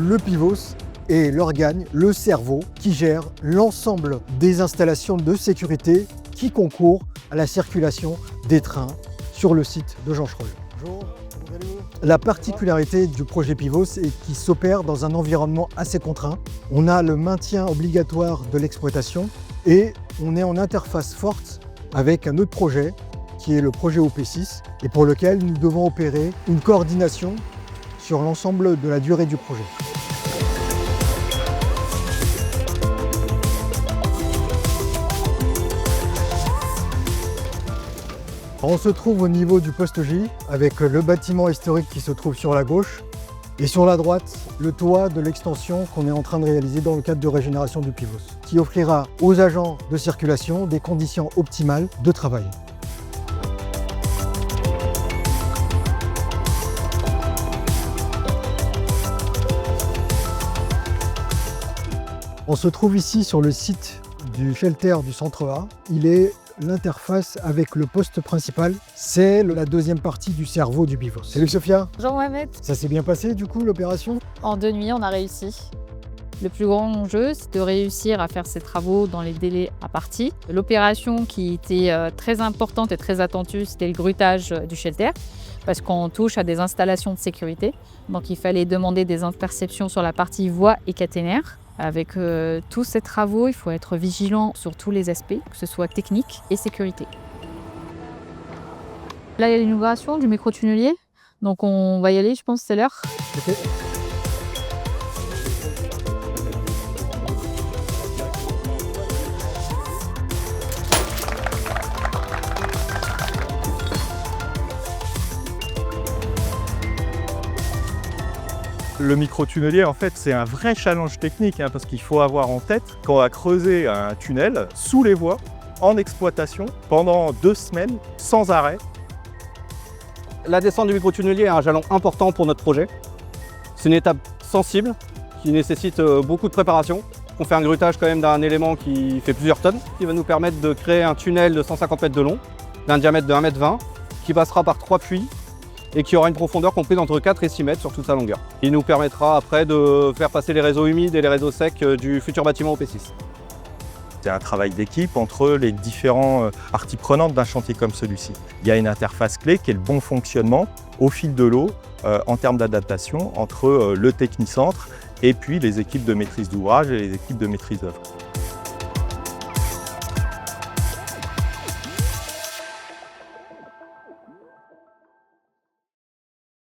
Le PIVOS est l'organe, le cerveau qui gère l'ensemble des installations de sécurité qui concourent à la circulation des trains sur le site de Jean Schröll. Bonjour, comment allez-vous ? La particularité du projet PIVOS est qu'il s'opère dans un environnement assez contraint. On a le maintien obligatoire de l'exploitation et on est en interface forte avec un autre projet qui est le projet OP6 et pour lequel nous devons opérer une coordination sur l'ensemble de la durée du projet. On se trouve au niveau du poste J avec le bâtiment historique qui se trouve sur la gauche et sur la droite le toit de l'extension qu'on est en train de réaliser dans le cadre de régénération du PIVOS qui offrira aux agents de circulation des conditions optimales de travail. On se trouve ici sur le site du shelter du centre A. Il est l'interface avec le poste principal. C'est la deuxième partie du cerveau du PIVOS. Salut Sophia. Bonjour Mohamed. Ça s'est bien passé du coup l'opération? En 2 nuits, on a réussi. Le plus grand enjeu, c'est de réussir à faire ces travaux dans les délais impartis. L'opération qui était très importante et très attendue, c'était le grutage du shelter, parce qu'on touche à des installations de sécurité. Donc il fallait demander des interceptions sur la partie voie et caténaire. Avec tous ces travaux, il faut être vigilant sur tous les aspects, que ce soit technique et sécurité. Là, il y a l'inauguration du microtunnelier, donc on va y aller, je pense que c'est l'heure. Okay. Le microtunnelier, en fait, c'est un vrai challenge technique parce qu'il faut avoir en tête qu'on va creuser un tunnel sous les voies, en exploitation, pendant 2 semaines, sans arrêt. La descente du microtunnelier est un jalon important pour notre projet. C'est une étape sensible qui nécessite beaucoup de préparation. On fait un grutage quand même d'un élément qui fait plusieurs tonnes, qui va nous permettre de créer un tunnel de 150 mètres de long, d'un diamètre de 1,20 m, qui passera par 3 puits, et qui aura une profondeur comprise entre 4 et 6 mètres sur toute sa longueur. Il nous permettra après de faire passer les réseaux humides et les réseaux secs du futur bâtiment OP6. C'est un travail d'équipe entre les différents parties prenantes d'un chantier comme celui-ci. Il y a une interface clé qui est le bon fonctionnement au fil de l'eau en termes d'adaptation entre le technicentre et puis les équipes de maîtrise d'ouvrage et les équipes de maîtrise d'œuvre.